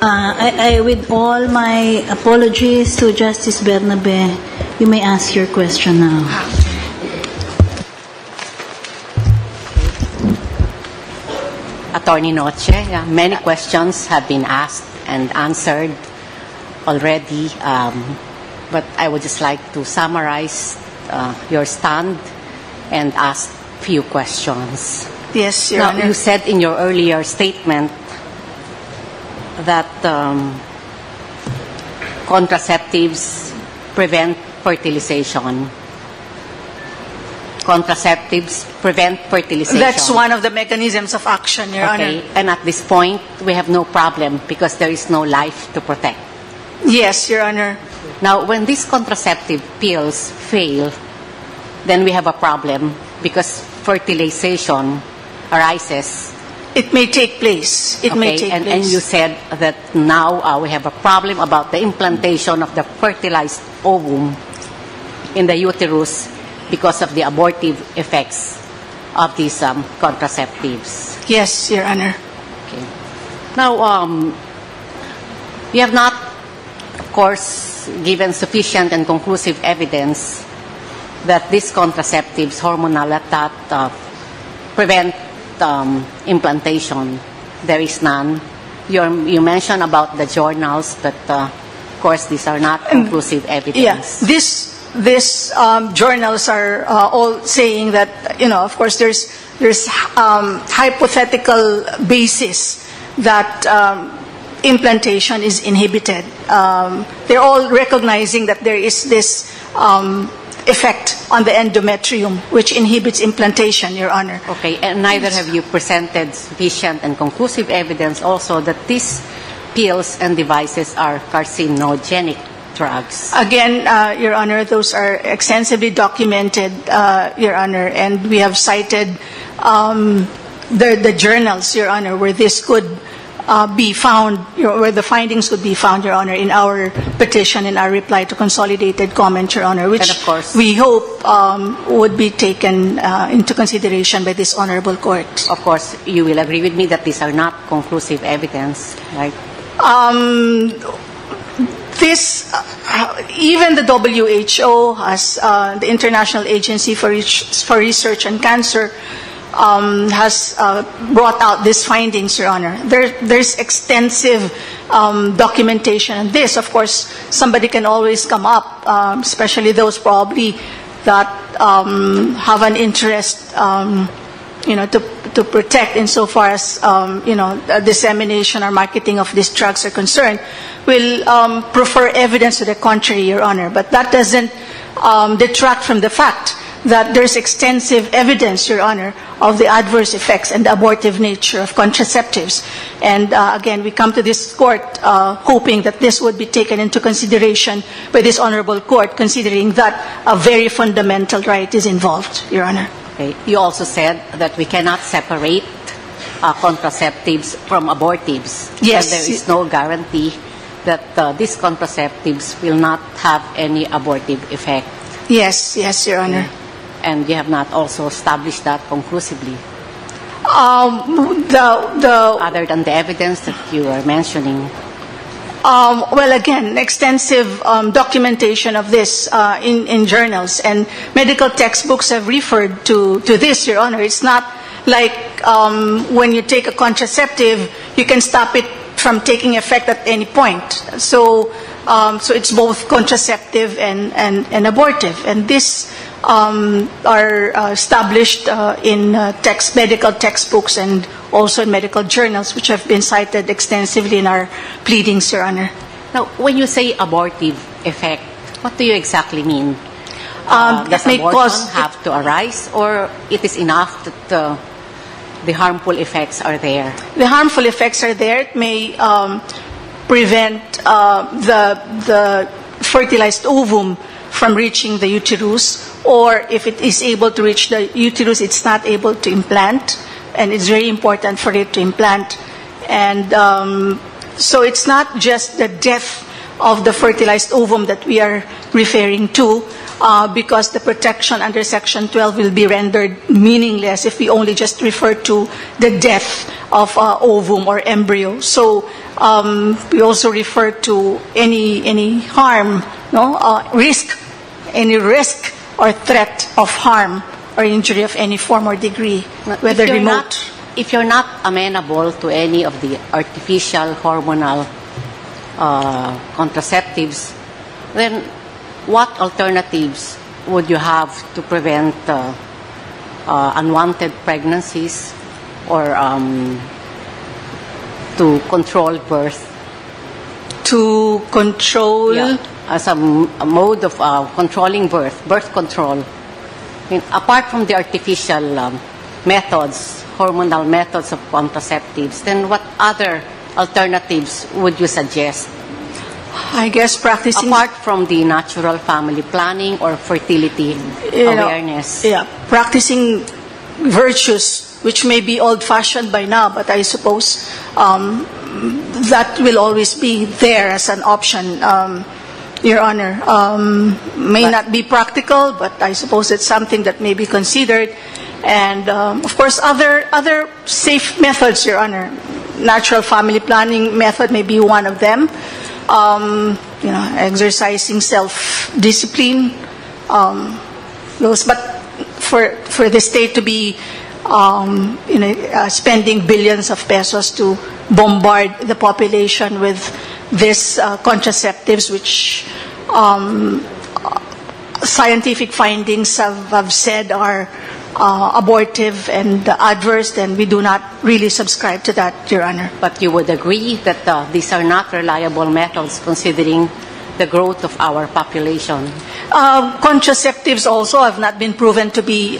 With all my apologies to Justice Bernabe, you may ask your question now. Attorney Noche, many questions have been asked and answered already, but I would just like to summarize your stand and ask few questions. Yes, Your Honor. You said in your earlier statement that contraceptives prevent fertilization. Contraceptives prevent fertilization. That's one of the mechanisms of action, Your Honor. And at this point, we have no problem because there is no life to protect. Yes, Your Honor. Now, when these contraceptive pills fail, then we have a problem because fertilization arises. It may take place. It may take place. And you said that now we have a problem about the implantation of the fertilized ovum in the uterus because of the abortive effects of these contraceptives. Yes, Your Honor. Okay. Now, you have not, of course, given sufficient and conclusive evidence that these contraceptives, hormonal, that prevent implantation. There is none. You mentioned about the journals, but of course these are not conclusive evidence. Yeah, these journals are all saying that, of course there's hypothetical basis that implantation is inhibited. They're all recognizing that there is this effect on the endometrium, which inhibits implantation, Your Honor. Okay, and neither have you presented sufficient and conclusive evidence also that these pills and devices are carcinogenic drugs. Again, Your Honor, those are extensively documented, Your Honor, and we have cited the journals, Your Honor, where this could be found, where the findings would be found, Your Honor, in our petition, in our reply to consolidated comment, Your Honor, which of course, we hope would be taken into consideration by this honorable court. Of course, you will agree with me that these are not conclusive evidence, right? Even the WHO, as the International Agency for Research on Cancer, has brought out these findings, Your Honor. There's extensive documentation on this. Of course, somebody can always come up, especially those probably that have an interest, to protect insofar as, dissemination or marketing of these drugs are concerned, will prefer evidence to the contrary, Your Honor. But that doesn't detract from the fact that there's extensive evidence, Your Honor, of the adverse effects and the abortive nature of contraceptives. And again, we come to this court hoping that this would be taken into consideration by this honorable court, considering that a very fundamental right is involved, Your Honor. Okay. You also said that we cannot separate contraceptives from abortives. Yes. And there is no guarantee that these contraceptives will not have any abortive effect. Yes, Your Honor. And you have not also established that conclusively. Other than the evidence that you are mentioning. Well, again, extensive documentation of this in journals, and medical textbooks have referred to this, Your Honor. It's not like when you take a contraceptive, you can stop it from taking effect at any point. So it's both contraceptive and abortive, and this are established in medical textbooks and also in medical journals, which have been cited extensively in our pleadings, Your Honor. Now, when you say abortive effect, what do you exactly mean? Does abortion have to arise, or it is enough that the harmful effects are there? The harmful effects are there. It may prevent the fertilized ovum from reaching the uterus, or if it is able to reach the uterus, it's not able to implant, and it's very important for it to implant. And so it's not just the death of the fertilized ovum that we are referring to, because the protection under Section 12 will be rendered meaningless if we only just refer to the death of ovum or embryo. So we also refer to any harm, risk, any risk or threat of harm or injury of any form or degree, whether remote. If you're not amenable to any of the artificial hormonal contraceptives, then what alternatives would you have to prevent unwanted pregnancies or to control birth? To control? Yeah, as a mode of controlling birth control. I mean, apart from the artificial methods, hormonal methods of contraceptives, then what other alternatives would you suggest? I guess practicing... Apart from the natural family planning or fertility awareness. Practicing virtues, which may be old-fashioned by now, but I suppose that will always be there as an option, Your Honor. May not be practical, but I suppose it's something that may be considered. And, of course, other safe methods, Your Honor. Natural family planning method may be one of them. Exercising self-discipline. But for the state to be spending billions of pesos to bombard the population with these contraceptives, which scientific findings have said are abortive and adverse, then we do not really subscribe to that, Your Honor. But you would agree that these are not reliable methods considering the growth of our population? Contraceptives also have not been proven to be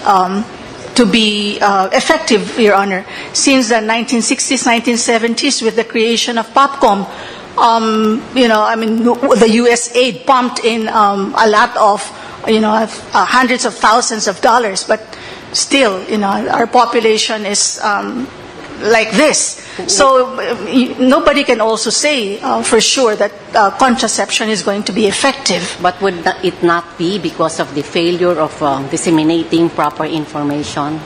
effective, Your Honor. Since the 1960s, 1970s, with the creation of POPCOM, the USAID pumped in a lot of, hundreds of thousands of dollars, but still, our population is like this. So nobody can also say for sure that contraception is going to be effective. But would it not be because of the failure of disseminating proper information?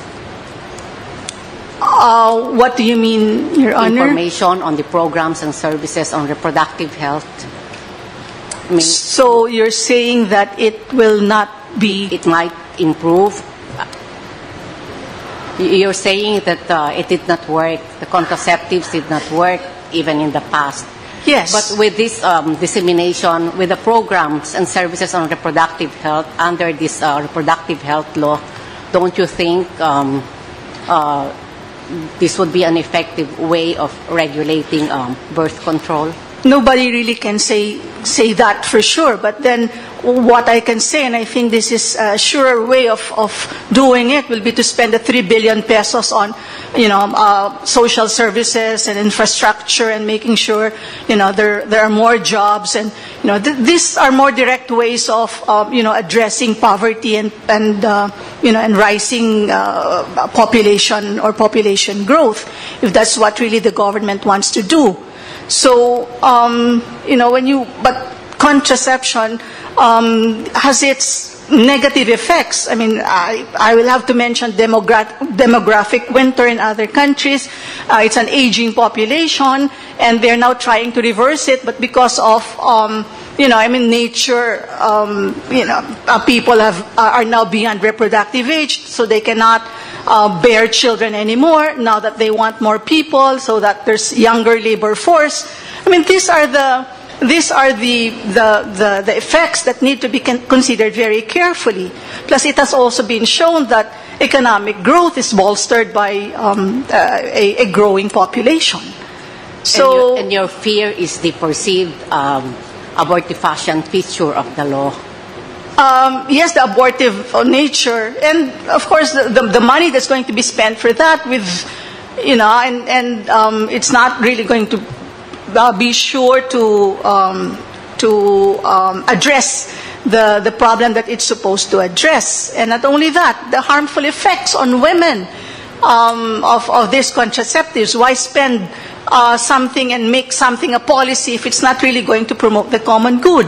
What do you mean, Your Honor? Information on the programs and services on reproductive health. So you're saying that it will not be... It might improve. You're saying that it did not work, the contraceptives did not work even in the past. Yes. But with this dissemination, with the programs and services on reproductive health, under this reproductive health law, don't you think this would be an effective way of regulating birth control? Nobody really can say that for sure, but then what I can say, and I think this is a surer way of doing it, will be to spend the 3 billion pesos on, social services and infrastructure and making sure, there are more jobs, and these are more direct ways of, addressing poverty and rising population or population growth, if that's what really the government wants to do. So, but contraception has its negative effects. I mean, I will have to mention demographic winter in other countries. It's an aging population, and they're now trying to reverse it, but because of, nature, people are now beyond reproductive age, so they cannot bear children anymore now that they want more people, so that there's younger labor force. I mean, these are the effects that need to be considered very carefully. Plus, it has also been shown that economic growth is bolstered by a growing population. So, and your fear is the perceived abortifacient feature of the law. Yes, the abortive nature, and of course the money that's going to be spent for that, it's not really going to be sure to address the problem that it's supposed to address. And not only that, the harmful effects on women of these contraceptives. Why spend something and make something a policy if it's not really going to promote the common good.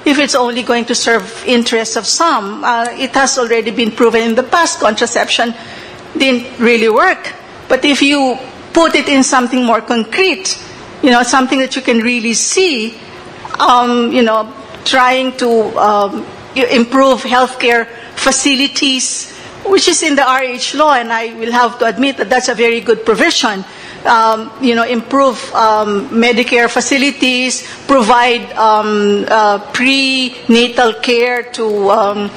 If it's only going to serve interests of some, it has already been proven in the past, contraception didn't really work. But if you put it in something more concrete, something that you can really see, trying to improve healthcare facilities, which is in the RH law, and I will have to admit that that's a very good provision. Improve Medicare facilities, provide prenatal care to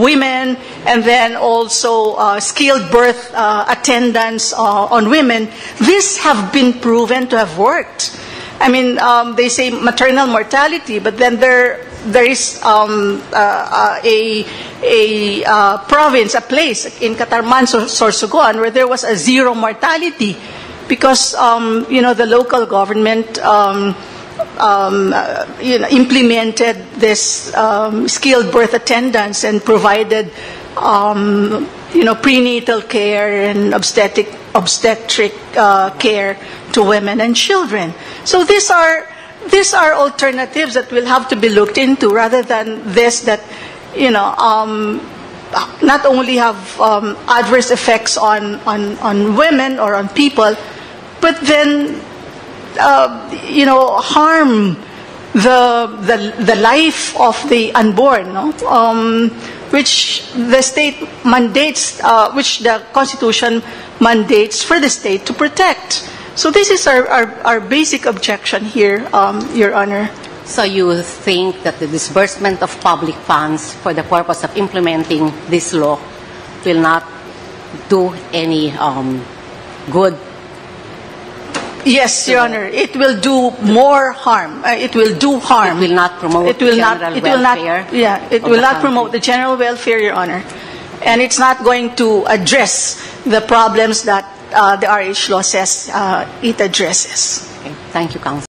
women, and then also skilled birth attendance on women. These have been proven to have worked. I mean, they say maternal mortality, but then there is a province, a place in Catarman, Sorsogon, where there was a zero mortality because the local government implemented this skilled birth attendance and provided prenatal care and obstetric care to women and children. So these are alternatives that will have to be looked into, rather than this that not only have adverse effects on women or on people, but then harm the life of the unborn, which the state mandates, which the Constitution mandates for the state to protect. So this is our basic objection here, Your Honor. So you think that the disbursement of public funds for the purpose of implementing this law will not do any good? Yes, Your Honor. It will do more harm. It will do harm. It will not promote general welfare? It will not promote the general welfare, Your Honor. And it's not going to address the problems that the RH law says it addresses. Okay. Thank you, Counsel.